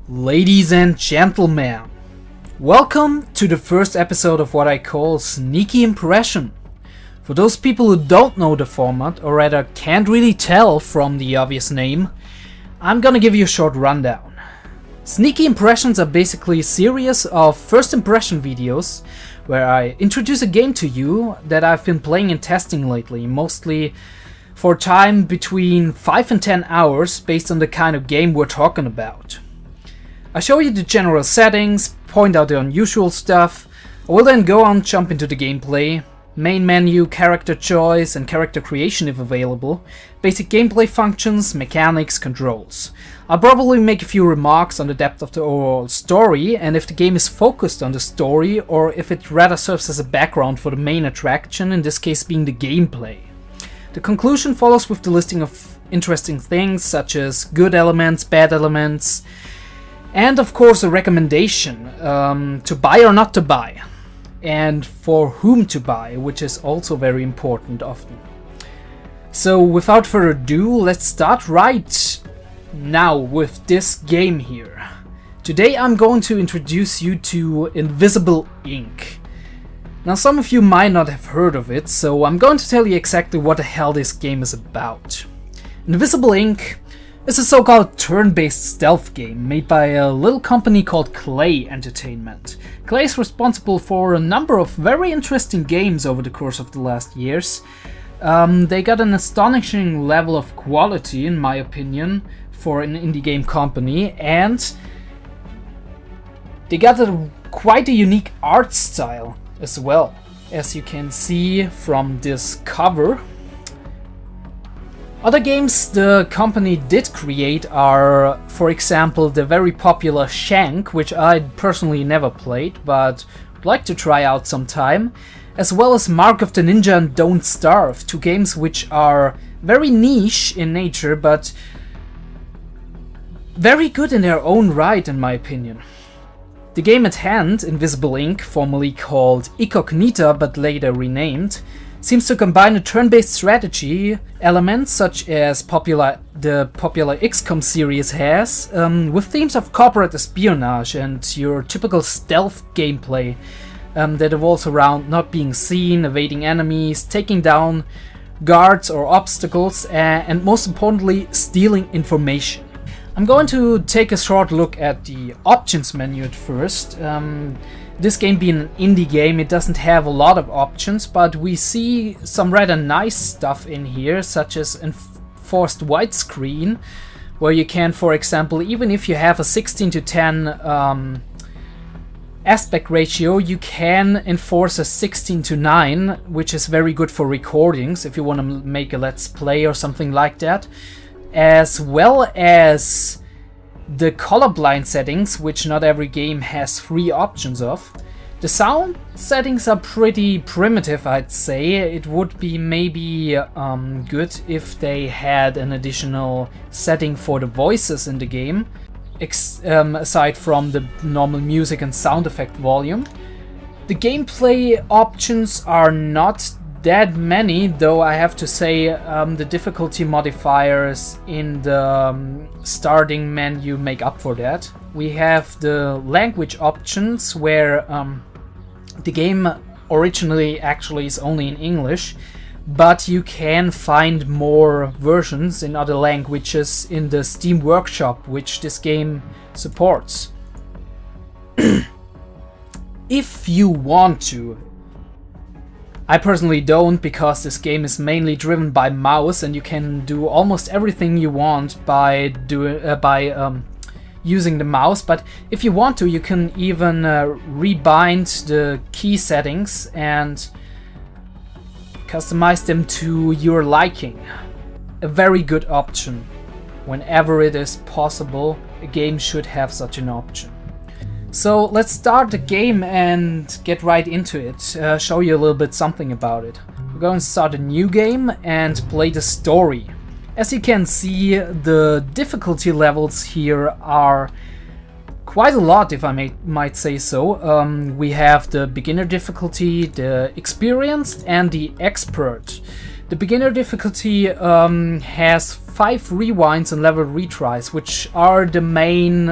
Ladies and gentlemen, welcome to the first episode of what I call Sneaky Impression. For those people who don't know the format, or rather can't really tell from the obvious name, I'm gonna give you a short rundown. Sneaky Impressions are basically a series of first impression videos where I introduce a game to you that I've been playing and testing lately, mostly for time between 5 and 10 hours based on the kind of game we're talking about. I show you the general settings, point out the unusual stuff. I will then go on, jump into the gameplay, main menu, character choice and character creation if available, basic gameplay functions, mechanics, controls. I'll probably make a few remarks on the depth of the overall story and if the game is focused on the story or if it rather serves as a background for the main attraction, in this case being the gameplay. The conclusion follows with the listing of interesting things such as good elements, bad elements, and of course a recommendation to buy or not to buy, and for whom to buy, which is also very important often. So without further ado, let's start right now with this game here. Today I'm going to introduce you to Invisible, Inc. Now some of you might not have heard of it, so I'm going to tell you exactly what the hell this game is about. Invisible, Inc. is a so-called turn-based stealth game made by a little company called Klei Entertainment. Klei is responsible for a number of very interesting games over the course of the last years. They got an astonishing level of quality, in my opinion, for an indie game company, and they got quite a unique art style as well, as you can see from this cover. Other games the company did create are, for example, the very popular Shank, which I personally never played, but would like to try out sometime, as well as Mark of the Ninja and Don't Starve, two games which are very niche in nature, but very good in their own right, in my opinion. The game at hand, Invisible, Inc., formerly called Incognita but later renamed, seems to combine a turn-based strategy elements such as the popular XCOM series has, with themes of corporate espionage and your typical stealth gameplay that evolves around not being seen, evading enemies, taking down guards or obstacles, and most importantly, stealing information. I'm going to take a short look at the options menu at first. This game being an indie game, it doesn't have a lot of options, but we see some rather nice stuff in here, such as enforced widescreen, where you can, for example, even if you have a 16:10 aspect ratio, you can enforce a 16:9, which is very good for recordings if you want to make a let's play or something like that, as well as the colorblind settings, which not every game has 3 options of. The sound settings are pretty primitive, I'd say. It would be maybe good if they had an additional setting for the voices in the game, aside from the normal music and sound effect volume. The gameplay options are not that many, though I have to say the difficulty modifiers in the starting menu make up for that. We have the language options where the game originally actually is only in English, but you can find more versions in other languages in the Steam Workshop, which this game supports. If you want to. I personally don't, because this game is mainly driven by mouse and you can do almost everything you want by using the mouse, but if you want to, you can even rebind the key settings and customize them to your liking. A very good option. Whenever it is possible, a game should have such an option. So let's start the game and get right into it, show you a little bit something about it. We're going to start a new game and play the story. As you can see, the difficulty levels here are quite a lot, if I might say so. We have the beginner difficulty, the experienced and the expert. The beginner difficulty has 5 rewinds and level retries, which are the main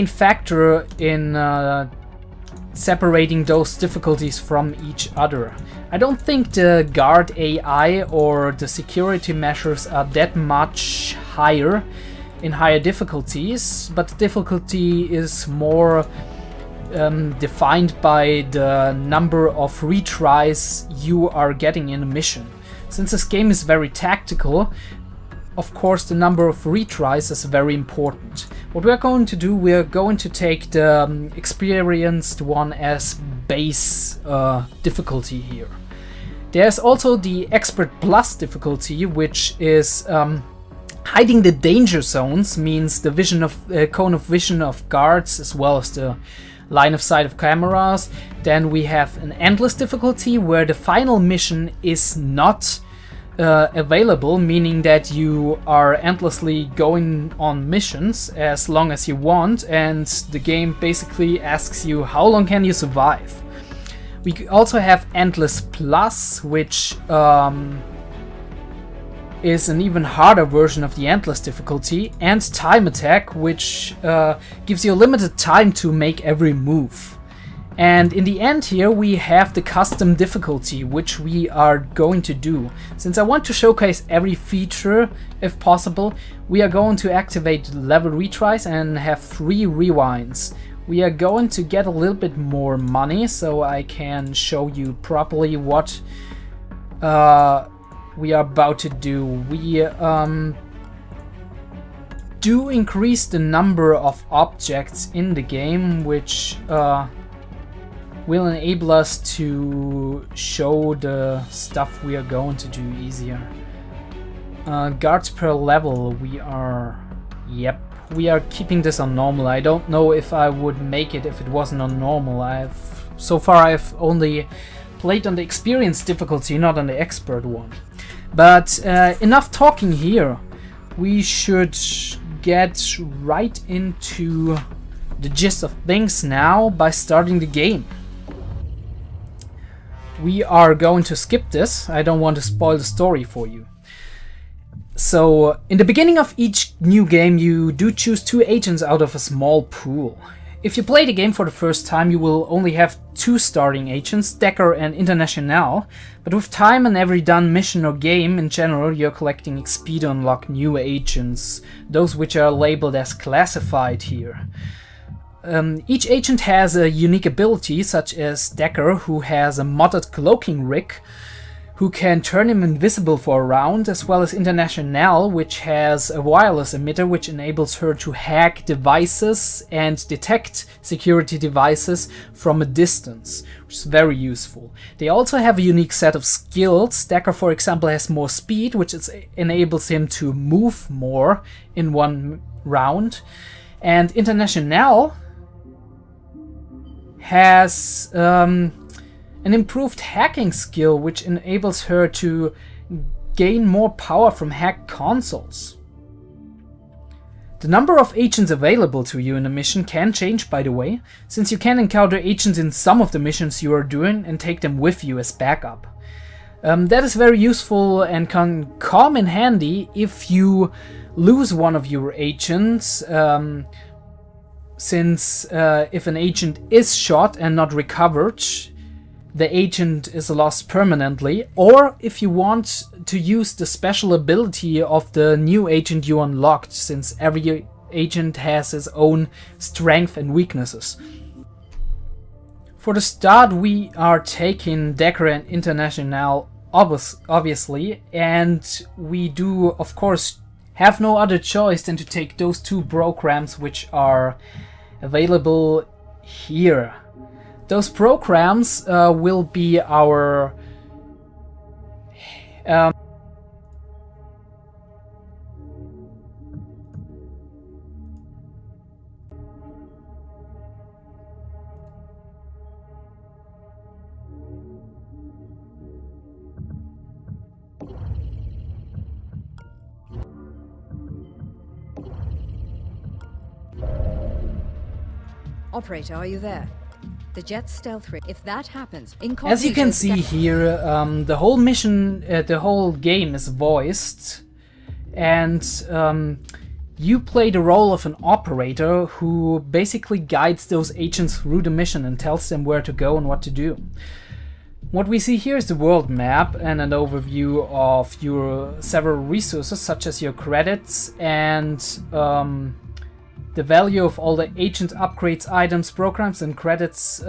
factor in separating those difficulties from each other. I don't think the guard AI or the security measures are that much higher in higher difficulties, but the difficulty is more defined by the number of retries you are getting in a mission. Since this game is very tactical, of course the number of retries is very important. What we're going to do, we're going to take the experienced one as base difficulty here. There's also the Expert Plus difficulty, which is hiding the danger zones, means the vision of cone of vision of guards as well as the line of sight of cameras. Then we have an endless difficulty where the final mission is not available, meaning that you are endlessly going on missions as long as you want, and the game basically asks you how long can you survive. We also have Endless Plus, which is an even harder version of the Endless difficulty, and Time Attack, which gives you a limited time to make every move. And in the end here we have the custom difficulty, which we are going to do. Since I want to showcase every feature if possible, we are going to activate level retries and have 3 rewinds. We are going to get a little bit more money so I can show you properly what we are about to do. We do increase the number of objects in the game, which will enable us to show the stuff we are going to do easier. Guards per level, we are keeping this on normal. I don't know if I would make it if it wasn't on normal. So far I've only played on the experienced difficulty, not on the expert one. But enough talking here. We should get right into the gist of things now by starting the game. We are going to skip this. I don't want to spoil the story for you. So, in the beginning of each new game, you do choose 2 agents out of a small pool. If you play the game for the first time, you will only have 2 starting agents, Decker and International, but with time and every done mission or game in general, you're collecting XP to unlock new agents, those which are labeled as classified here. Each agent has a unique ability, such as Decker, who has a modded cloaking rig, who can turn him invisible for a round, as well as International, which has a wireless emitter which enables her to hack devices and detect security devices from a distance, which is very useful. They also have a unique set of skills. Decker, for example, has more speed, which enables him to move more in one round. And International has an improved hacking skill, which enables her to gain more power from hacked consoles. The number of agents available to you in a mission can change, by the way, since you can encounter agents in some of the missions you are doing and take them with you as backup. That is very useful and can come in handy if you lose one of your agents, since if an agent is shot and not recovered, the agent is lost permanently, or if you want to use the special ability of the new agent you unlocked, since every agent has his own strengths and weaknesses. For the start, we are taking Decker and International, obviously, and we do, of course, have no other choice than to take those 2 programs which are available here. Those programs will be our Operator, are you there? The jet's stealth rate. If that happens, as you can see here, the whole mission, the whole game is voiced, and you play the role of an operator who basically guides those agents through the mission and tells them where to go and what to do. What we see here is the world map and an overview of your several resources, such as your credits and the value of all the agent upgrades, items, programs, and credits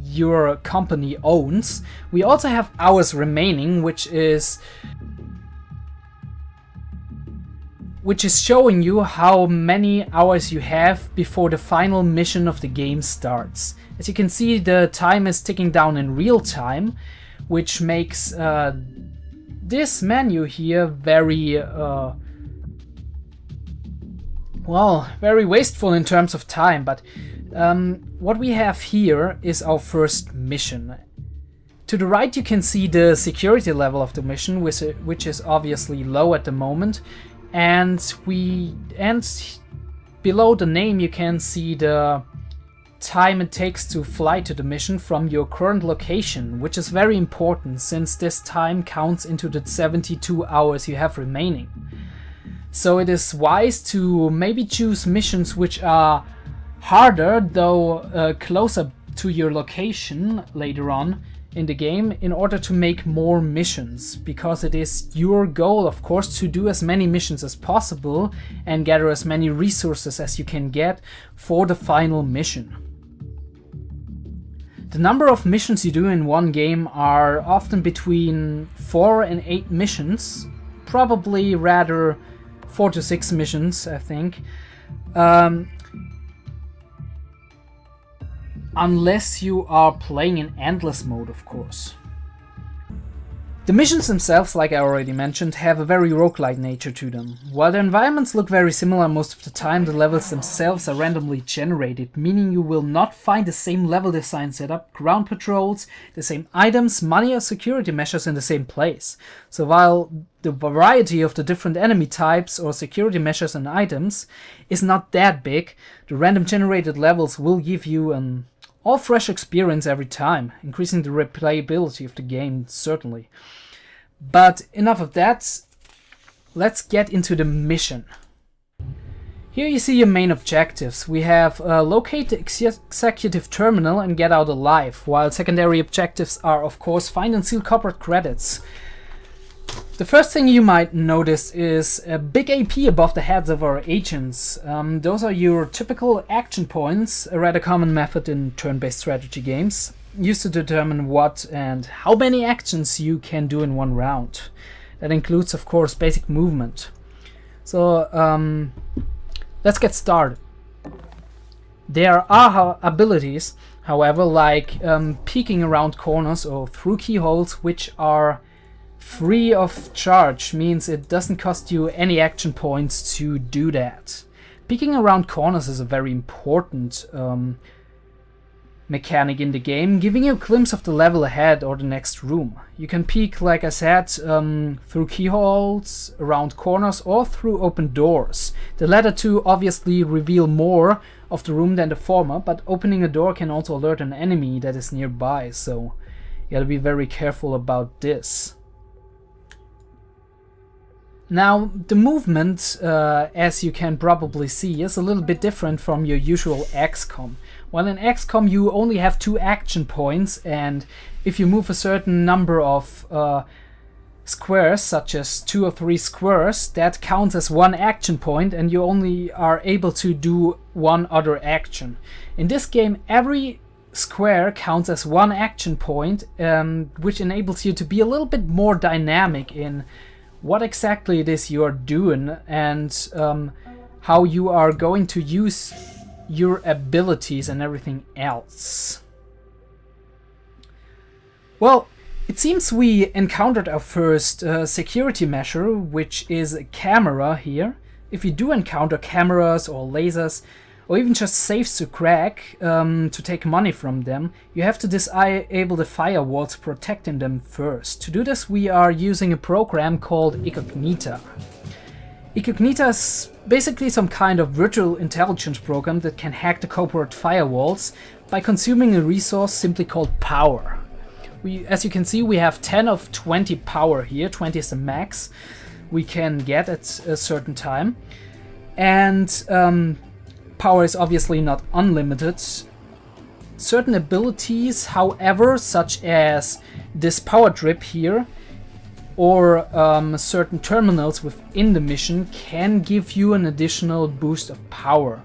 your company owns. We also have hours remaining, which is showing you how many hours you have before the final mission of the game starts. As you can see, the time is ticking down in real time, which makes this menu here very very wasteful in terms of time. But what we have here is our first mission. To the right you can see the security level of the mission, which is obviously low at the moment. And below the name you can see the time it takes to fly to the mission from your current location, which is very important since this time counts into the 72 hours you have remaining. So it is wise to maybe choose missions which are harder, though closer to your location later on in the game, in order to make more missions, because it is your goal, of course, to do as many missions as possible and gather as many resources as you can get for the final mission. The number of missions you do in one game are often between 4 and 8 missions, probably rather 4 to 6 missions, I think. Unless you are playing in endless mode, of course. The missions themselves, like I already mentioned, have a very roguelike nature to them. While the environments look very similar most of the time, the levels themselves are randomly generated, meaning you will not find the same level design setup, ground patrols, the same items, money or security measures in the same place. So while the variety of the different enemy types or security measures and items is not that big, the random generated levels will give you an all-fresh experience every time, increasing the replayability of the game, certainly. But enough of that, let's get into the mission. Here you see your main objectives. We have locate the executive terminal and get out alive, while secondary objectives are, of course, find and steal corporate credits. The first thing you might notice is a big AP above the heads of our agents. Those are your typical action points, a rather common method in turn-based strategy games, used to determine what and how many actions you can do in one round. That includes, of course, basic movement. So let's get started. There are abilities, however, like peeking around corners or through keyholes, which are free of charge, means it doesn't cost you any action points to do that. Peeking around corners is a very important mechanic in the game, giving you a glimpse of the level ahead or the next room. You can peek, like I said, through keyholes, around corners, or through open doors. The latter two obviously reveal more of the room than the former, but opening a door can also alert an enemy that is nearby, so you gotta be very careful about this. Now, the movement, as you can probably see, is a little bit different from your usual XCOM. While in XCOM you only have 2 action points, and if you move a certain number of squares, such as 2 or 3 squares, that counts as 1 action point, and you only are able to do 1 other action. In this game, every square counts as 1 action point, which enables you to be a little bit more dynamic in what exactly it is you are doing and how you are going to use your abilities and everything else. Well, it seems we encountered our first security measure, which is a camera here. If you do encounter cameras or lasers, or even just safes to crack to take money from them, you have to disable the firewalls protecting them first. To do this, we are using a program called Incognita. Incognita is basically some kind of virtual intelligence program that can hack the corporate firewalls, by consuming a resource simply called power. As you can see, we have 10 of 20 power here. 20 is the max we can get at a certain time. And power is obviously not unlimited. Certain abilities, however, such as this power drip here, or certain terminals within the mission, can give you an additional boost of power.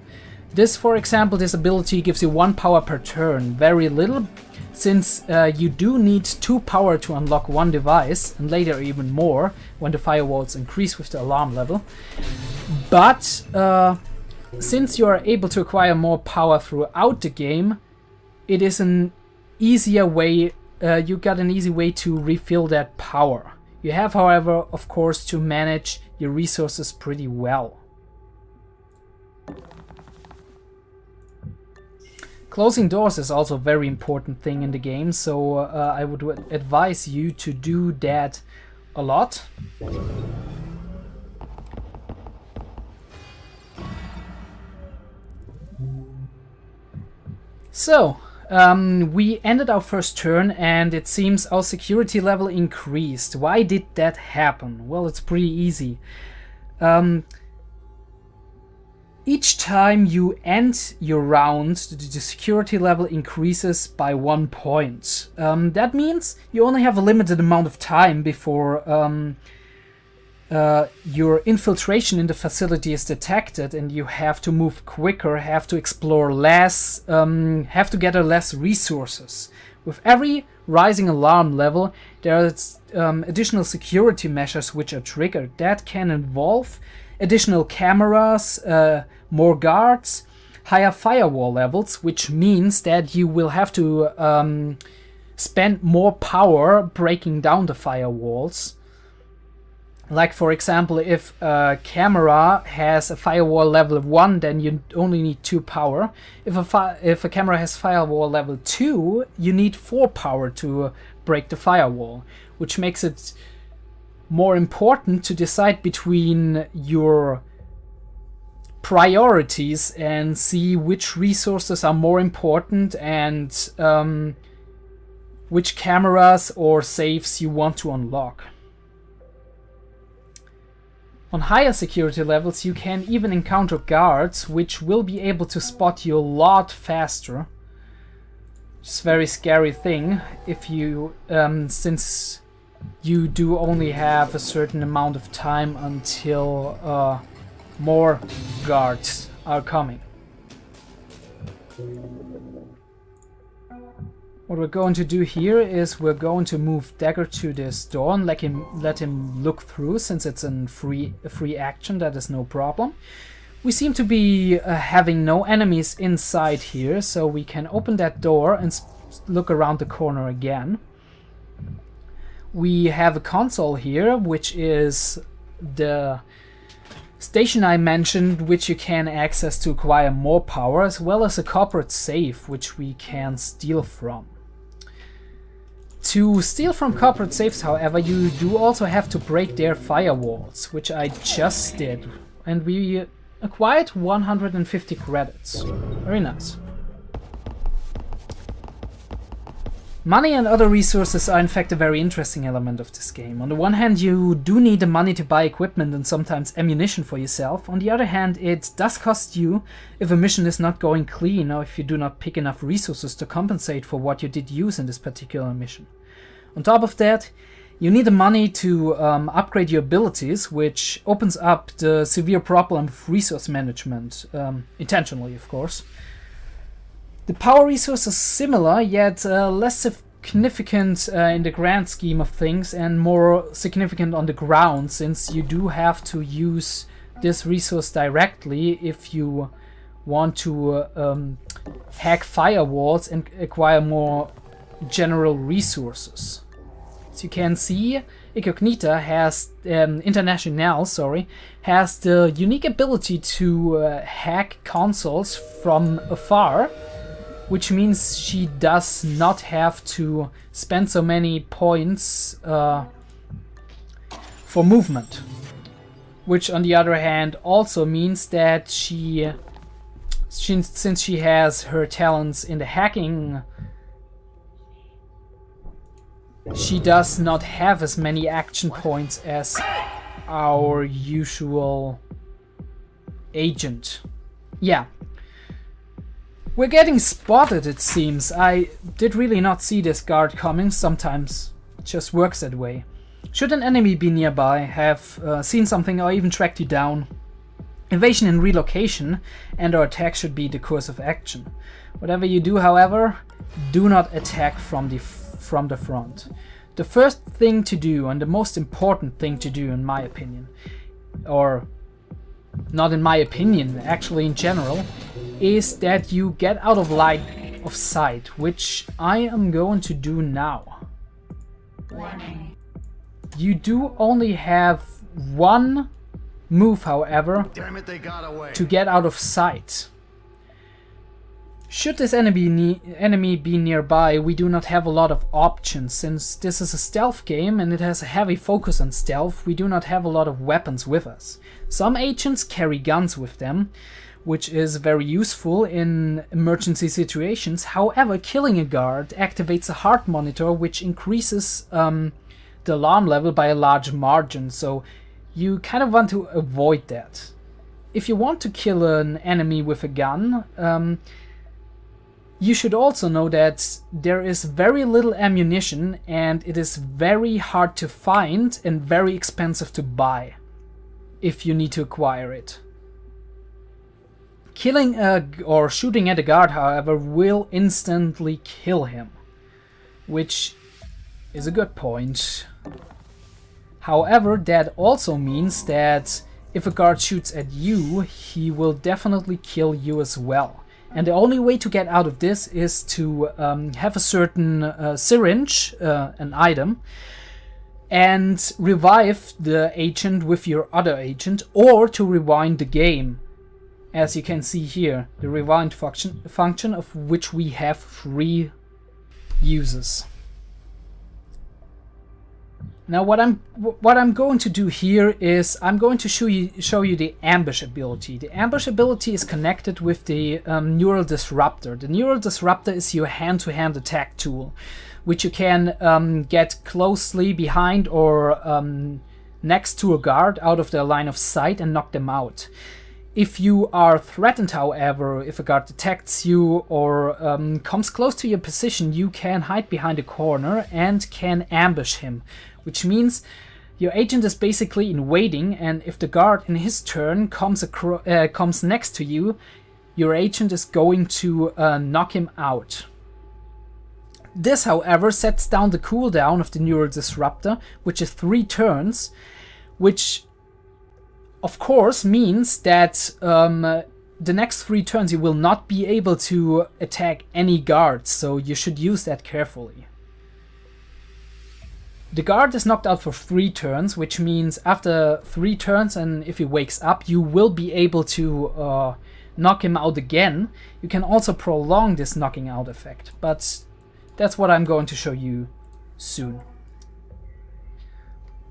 This, for example, this ability gives you 1 power per turn. Very little, since you do need 2 power to unlock one device, and later even more when the firewalls increase with the alarm level. But since you are able to acquire more power throughout the game, it is an easier way, you got an easy way to refill that power. You have, however, of course, to manage your resources pretty well. Closing doors is also a very important thing in the game, so I would advise you to do that a lot. So, we ended our first turn and it seems our security level increased. Why did that happen? Well, it's pretty easy. Each time you end your round, the security level increases by 1 point. That means you only have a limited amount of time before your infiltration in the facility is detected, and you have to move quicker, have to explore less, have to gather less resources. With every rising alarm level, there are additional security measures which are triggered. That can involve additional cameras, more guards, higher firewall levels, which means that you will have to spend more power breaking down the firewalls. Like, for example, if a camera has a firewall level of 1, then you only need 2 power. If a camera has firewall level 2, you need 4 power to break the firewall, which makes it more important to decide between your priorities and see which resources are more important and which cameras or safes you want to unlock. On higher security levels, you can even encounter guards which will be able to spot you a lot faster. It's a very scary thing if you, since you do only have a certain amount of time until more guards are coming. What we're going to do here is we're going to move Dagger to this door and let him look through, since it's a free action. That is no problem. We seem to be having no enemies inside here, so we can open that door and look around the corner again. We have a console here, which is the station I mentioned, which you can access to acquire more power, as well as a corporate safe, which we can steal from. To steal from corporate safes, however, you do also have to break their firewalls, which I just did, and we acquired 150 credits. Very nice. Money and other resources are in fact a very interesting element of this game. On the one hand, you do need the money to buy equipment and sometimes ammunition for yourself. On the other hand, it does cost you if a mission is not going clean, or if you do not pick enough resources to compensate for what you did use in this particular mission. On top of that, you need the money to upgrade your abilities, which opens up the severe problem of resource management, intentionally of course. The power resource is similar, yet less significant in the grand scheme of things, and more significant on the ground, since you do have to use this resource directly if you want to hack firewalls and acquire more general resources. As you can see, Incognita has, International, has the unique ability to hack consoles from afar, which means she does not have to spend so many points for movement. Which on the other hand also means that she since she has her talents in the hacking, she does not have as many action points as our usual agent. Yeah. We're getting spotted, it seems. I did really not see this guard coming. Sometimes it just works that way. Should an enemy be nearby, have seen something, or even tracked you down, evasion and relocation and or attack should be the course of action. Whatever you do, however, do not attack from the front. The first thing to do, and the most important thing to do in my opinion, or not in my opinion, actually in general, is that you get out of line of sight, which I am going to do now. Warning. You do only have one move, however, Damn it, they got away. to get out of sight. Should this enemy be nearby, we do not have a lot of options. Since this is a stealth game and it has a heavy focus on stealth, we do not have a lot of weapons with us. Some agents carry guns with them, which is very useful in emergency situations. However, killing a guard activates a heart monitor, which increases the alarm level by a large margin, so you kind of want to avoid that. If you want to kill an enemy with a gun, you should also know that there is very little ammunition and it is very hard to find and very expensive to buy if you need to acquire it. Killing or shooting at a guard, however, will instantly kill him, which is a good point. However, that also means that if a guard shoots at you, he will definitely kill you as well. And the only way to get out of this is to have a certain syringe, an item, and revive the agent with your other agent, or to rewind the game. As you can see here, the rewind function of which we have 3 uses. Now what I'm going to do here is I'm going to show you the ambush ability. The ambush ability is connected with the neural disruptor. The neural disruptor is your hand-to-hand attack tool, which you can get closely behind or next to a guard out of their line of sight and knock them out. If you are threatened, however, if a guard detects you or comes close to your position, you can hide behind a corner and can ambush him, which means your agent is basically in waiting, and if the guard in his turn comes next to you, your agent is going to knock him out. This, however, sets down the cooldown of the neural disruptor, which is 3 turns, which of course means that the next 3 turns you will not be able to attack any guards, so you should use that carefully. The guard is knocked out for 3 turns, which means after 3 turns, and if he wakes up, you will be able to knock him out again. You can also prolong this knocking out effect, but that's what I'm going to show you soon.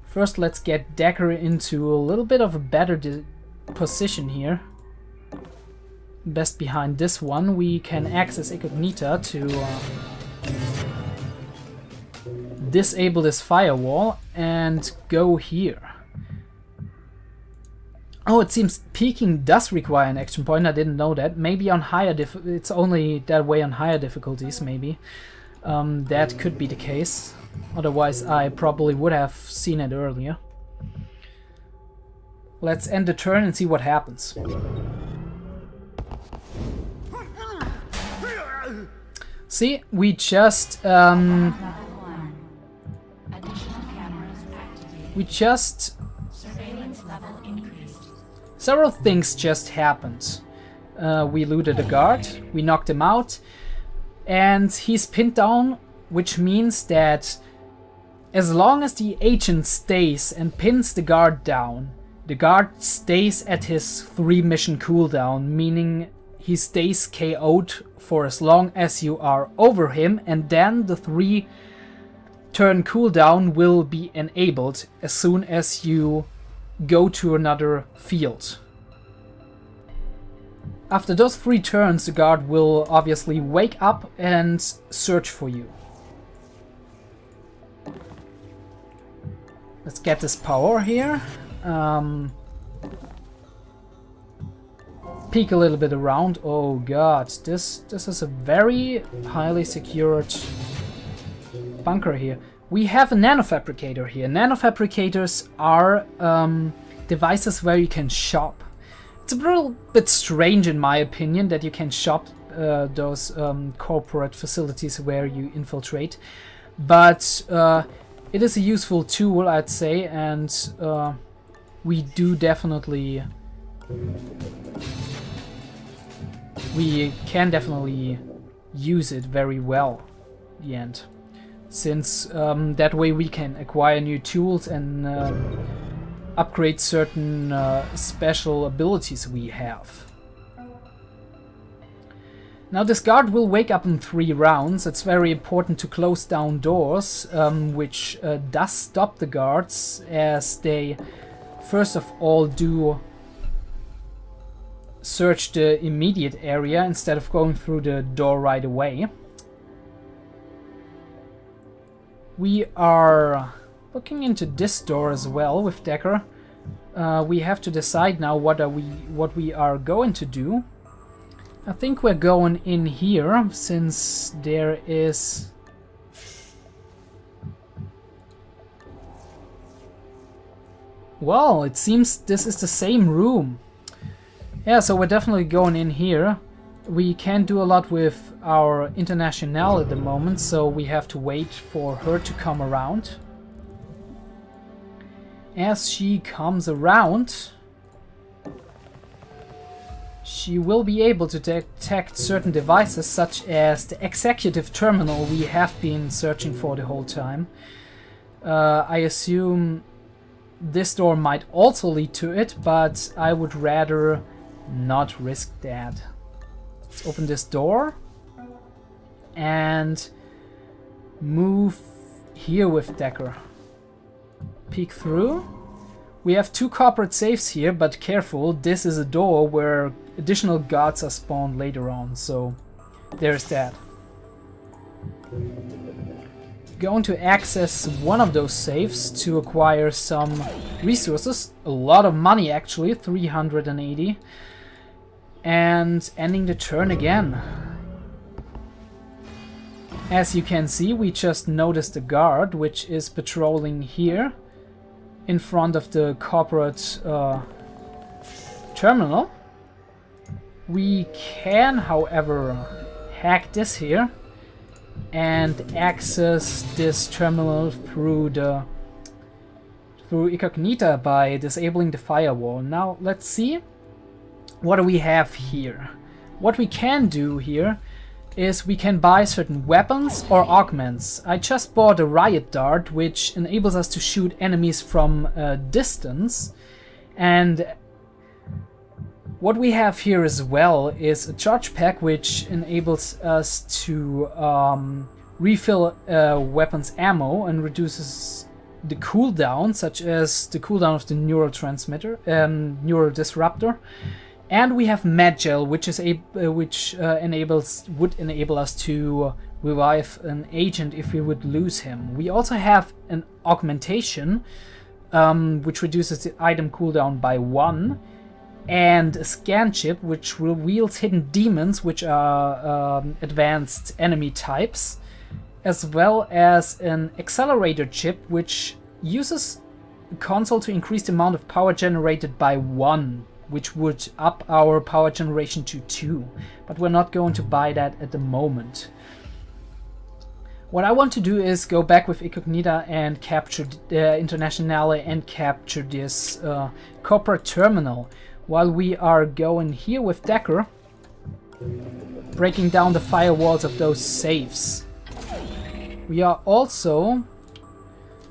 First, let's get Dagger into a little bit of a better position here. Best behind this one, we can access Incognita to disable this firewall and go here. Oh, it seems peeking does require an action point. I didn't know that. Maybe on higher it's only that way on higher difficulties, maybe. That could be the case. Otherwise, I probably would have seen it earlier. Let's end the turn and see what happens. See, we just Surveillance level increased. Several things just happened. We looted a guard, we knocked him out, and he's pinned down, which means that as long as the agent stays and pins the guard down, the guard stays at his 3 mission cooldown, meaning he stays KO'd for as long as you are over him, and then the 3 turn cooldown will be enabled as soon as you go to another field. After those 3 turns, the guard will obviously wake up and search for you. Let's get this power here. Peek a little bit around. Oh god, this is a very highly secured bunker here. We have a nanofabricator here. Nanofabricators are devices where you can shop. It's a little bit strange in my opinion that you can shop those corporate facilities where you infiltrate, but it is a useful tool, I'd say, and we can definitely use it very well in the end, since that way we can acquire new tools and upgrade certain special abilities we have. Now this guard will wake up in 3 rounds. It's very important to close down doors, which does stop the guards, as they first of all do search the immediate area instead of going through the door right away. We are looking into this door as well with Decker. We have to decide now what we are going to do. I think we're going in here, since there is... Well, it seems this is the same room. Yeah, so we're definitely going in here. We can't do a lot with our Internationale at the moment, so we have to wait for her to come around. As she comes around, she will be able to detect certain devices, such as the executive terminal we have been searching for the whole time. I assume this door might also lead to it, but I would rather not risk that. Let's open this door and move here with Decker. Peek through. We have 2 corporate safes here, but careful, this is a door where additional guards are spawned later on, so there's that. Going to access one of those safes to acquire some resources, a lot of money actually, 380, and ending the turn again. As you can see, we just noticed a guard which is patrolling here in front of the corporate terminal. We can, however, hack this here and access this terminal through Incognita by disabling the firewall. Now let's see what do we have here. What we can do here is we can buy certain weapons or augments. I just bought a riot dart, which enables us to shoot enemies from a distance, and what we have here as well is a charge pack, which enables us to refill weapons ammo and reduces the cooldown, such as the cooldown of the neurotransmitter, neural disruptor. And we have Medgel, which is would enable us to revive an agent if we would lose him. We also have an augmentation, which reduces the item cooldown by 1, and a scan chip, which reveals hidden demons, which are advanced enemy types, as well as an accelerator chip, which uses the console to increase the amount of power generated by 1, which would up our power generation to 2, but we're not going to buy that at the moment. What I want to do is go back with Incognita and capture Internationale and capture this corporate terminal, while we are going here with Decker, breaking down the firewalls of those safes. We are also,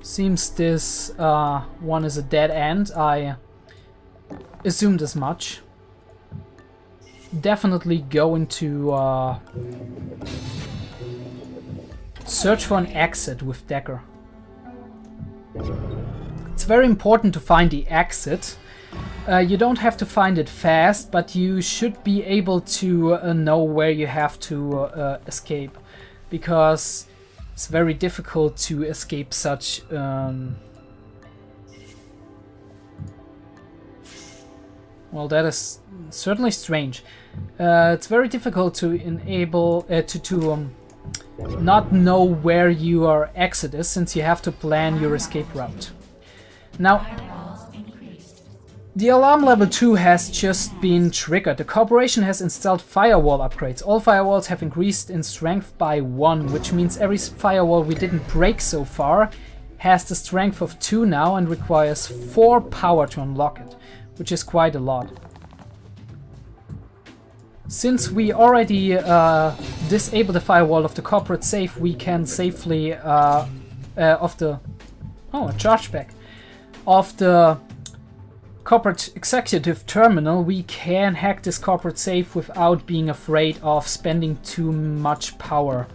seems this one is a dead end, I assumed as much. Definitely going to search for an exit with Decker. It's very important to find the exit, You don't have to find it fast, but you should be able to know where you have to escape, because it's very difficult to escape such well, that is certainly strange. It's very difficult to enable to not know where your exit is, since you have to plan your escape route. Now, Firewalls increased. the alarm level 2 has just been triggered. The corporation has installed firewall upgrades. All firewalls have increased in strength by 1, which means every firewall we didn't break so far has the strength of 2 now and requires 4 power to unlock it, which is quite a lot. Since we already disabled the firewall of the corporate safe, we can safely a chargeback of the corporate executive terminal. We can hack this corporate safe without being afraid of spending too much power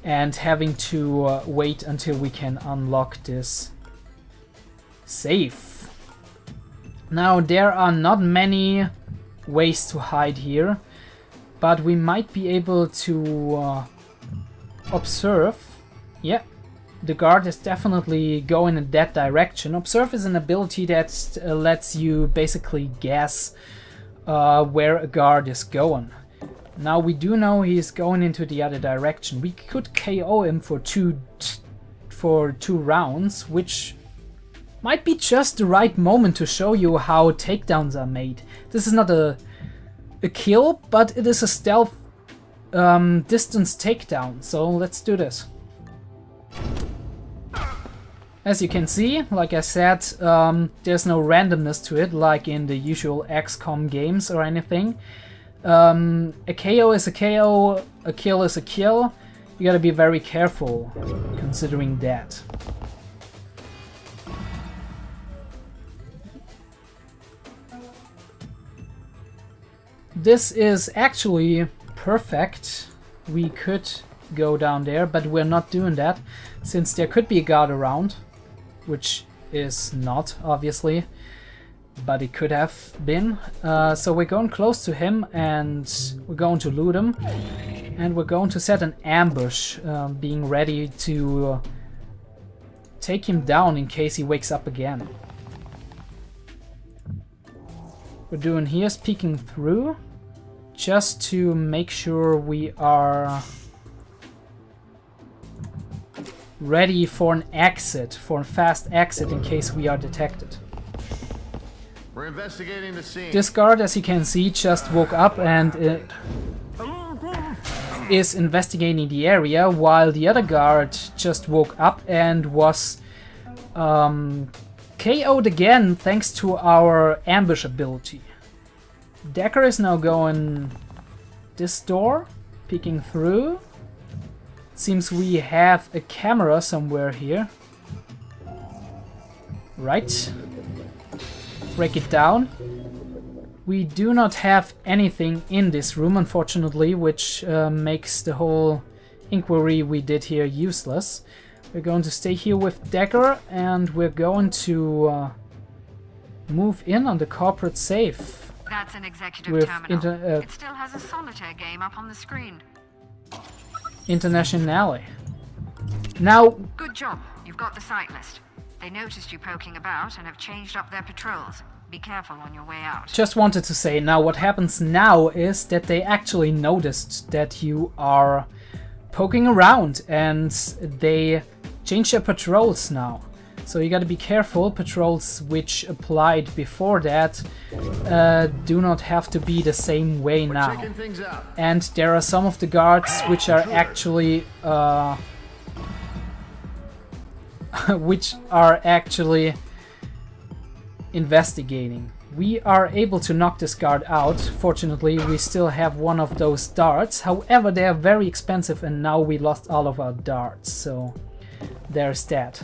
and having to wait until we can unlock this safe. Now, there are not many ways to hide here, but we might be able to observe. Yeah, the guard is definitely going in that direction. Observe is an ability that lets you basically guess where a guard is going. Now we do know he's going into the other direction. We could KO him for two rounds, which might be just the right moment to show you how takedowns are made. This is not a kill, but it is a stealth distance takedown, so let's do this. As you can see, like I said, there's no randomness to it like in the usual XCOM games or anything. A KO is a KO, a kill is a kill. You gotta be very careful considering that. This is actually perfect. We could go down there, but we're not doing that, since there could be a guard around, which is not, obviously, but it could have been. So we're going close to him, and we're going to loot him, and we're going to set an ambush, being ready to take him down in case he wakes up again. We're doing here is peeking through, just to make sure we are ready for an exit, for a fast exit in case we are detected. We're investigating the scene. This guard, as you can see, just woke up and is investigating the area, while the other guard just woke up and was KO'd again thanks to our ambush ability. Decker is now going this door, peeking through. Seems we have a camera somewhere here. Right. Break it down. We do not have anything in this room, unfortunately, which makes the whole inquiry we did here useless. We're going to stay here with Decker, and we're going to move in on the corporate safe. That's an executive With terminal. It still has a solitaire game up on the screen. Internationale. Now, Good job. You've got the site list. They noticed you poking about and have changed up their patrols. Be careful on your way out. just wanted to say, now what happens now is that they actually noticed that you are poking around, and they changed their patrols now. So you gotta be careful. Patrols which applied before that do not have to be the same way now. Checking things out. And there are some of the guards which are actually investigating. We are able to knock this guard out. Fortunately, we still have one of those darts. However, they are very expensive, and now we lost all of our darts. So there's that.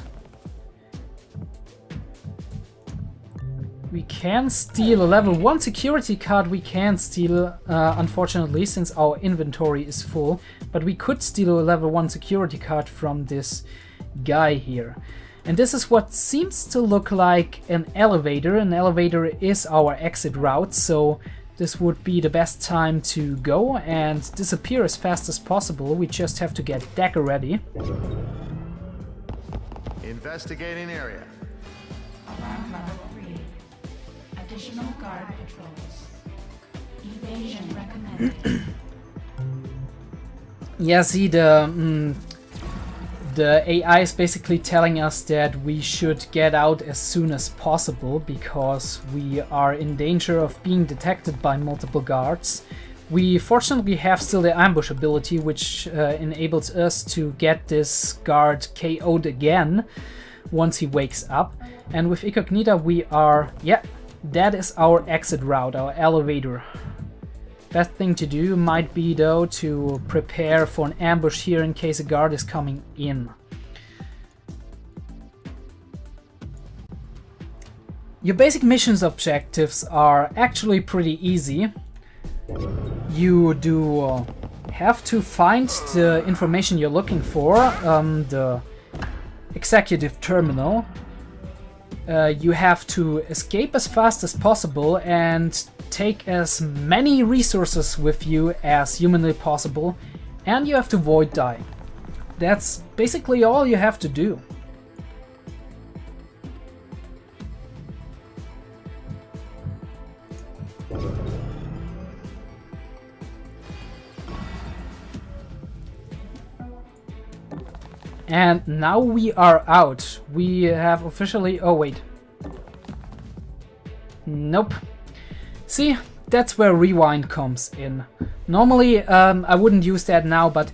We can steal a level 1 security card. We can steal, unfortunately, since our inventory is full. But we could steal a level 1 security card from this guy here. And this is what seems to look like an elevator. An elevator is our exit route, so this would be the best time to go and disappear as fast as possible. We just have to get Decker ready. Investigating area. Alarm level 3. Additional guard patrols. Evasion recommended. Yeah, see, the AI is basically telling us that we should get out as soon as possible because we are in danger of being detected by multiple guards. We fortunately have still the ambush ability, which enables us to get this guard KO'd again once he wakes up. And with Incognita we are, yeah, that is our exit route, our elevator. Best thing to do might be though to prepare for an ambush here in case a guard is coming in. Your basic missions objectives are actually pretty easy. You do have to find the information you're looking for, the executive terminal. You have to escape as fast as possible and take as many resources with you as humanly possible, and you have to avoid dying. That's basically all you have to do. And now we are out. We have officially... oh wait. Nope. See, that's where rewind comes in. Normally I wouldn't use that now, but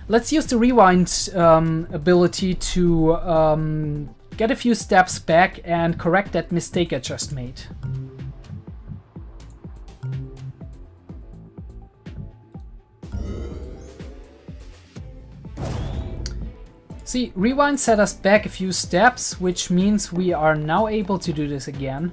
let's use the rewind ability to get a few steps back and correct that mistake I just made. See, rewind set us back a few steps, which means we are now able to do this again.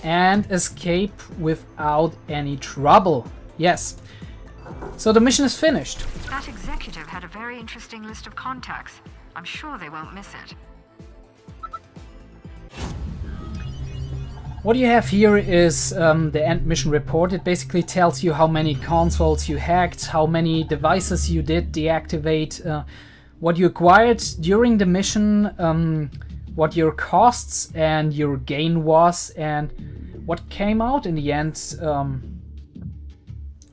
And escape without any trouble. Yes. So the mission is finished. That executive had a very interesting list of contacts. I'm sure they won't miss it. What you have here is the end mission report. It basically tells you how many consoles you hacked, how many devices you did deactivate, what you acquired during the mission, what your costs and your gain was, and what came out in the end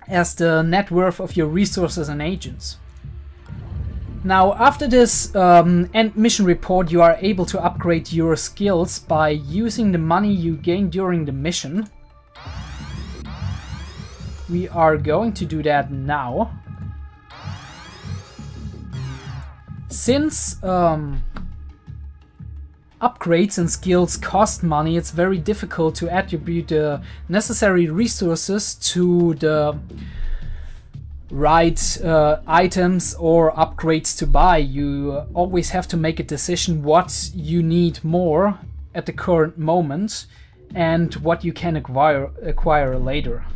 as the net worth of your resources and agents. Now, after this end mission report, you are able to upgrade your skills by using the money you gain during the mission. We are going to do that now. Since upgrades and skills cost money, it's very difficult to attribute the necessary resources to the right items or upgrades to buy. You always have to make a decision what you need more at the current moment and what you can acquire later.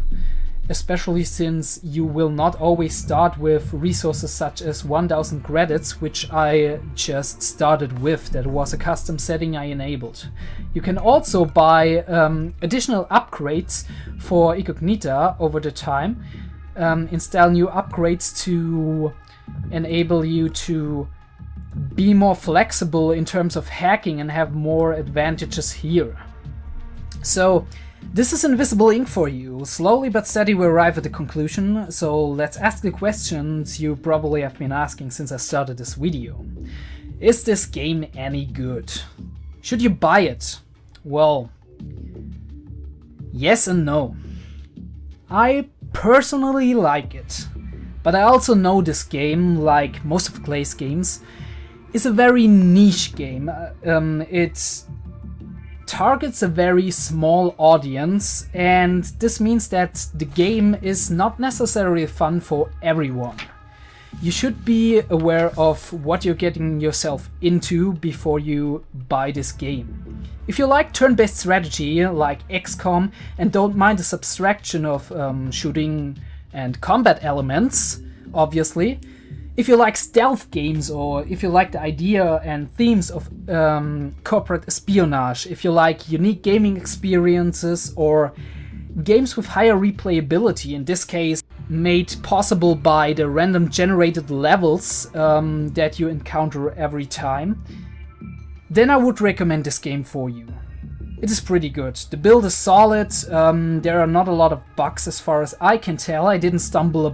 Especially since you will not always start with resources such as 1000 credits, which I just started with. That was a custom setting I enabled. You can also buy additional upgrades for Incognita over the time. Install new upgrades to enable you to be more flexible in terms of hacking and have more advantages here. So this is Invisible Ink for you. Slowly but steady we arrive at the conclusion, so let's ask the questions you probably have been asking since I started this video. Is this game any good? Should you buy it? Well, yes and no. I personally like it, but I also know this game, like most of Clay's games, is a very niche game. It targets a very small audience, and this means that the game is not necessarily fun for everyone. You should be aware of what you're getting yourself into before you buy this game. If you like turn-based strategy like XCOM and don't mind the subtraction of shooting and combat elements, obviously. If you like stealth games, or if you like the idea and themes of corporate espionage, if you like unique gaming experiences or games with higher replayability, in this case made possible by the random generated levels that you encounter every time, then I would recommend this game for you. It is pretty good. The build is solid, there are not a lot of bugs as far as I can tell. I didn't stumble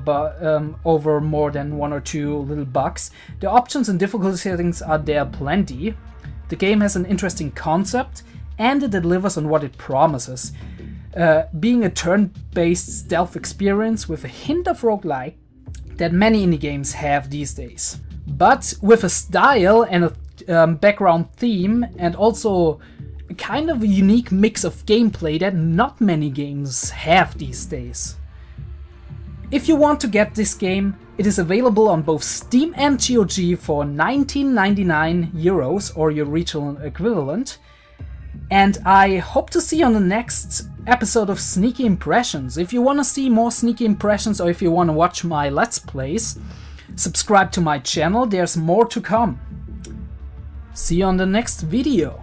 over more than 1 or 2 little bugs. The options and difficulty settings are there plenty. The game has an interesting concept and it delivers on what it promises. Being a turn-based stealth experience with a hint of roguelike that many indie games have these days. But with a style and a background theme, and also kind of a unique mix of gameplay that not many games have these days. If you want to get this game, it is available on both Steam and GOG for 19.99 euros or your regional equivalent. And I hope to see you on the next episode of Sneaky Impressions. If you want to see more Sneaky Impressions, or if you want to watch my Let's Plays, subscribe to my channel, there's more to come. See you on the next video.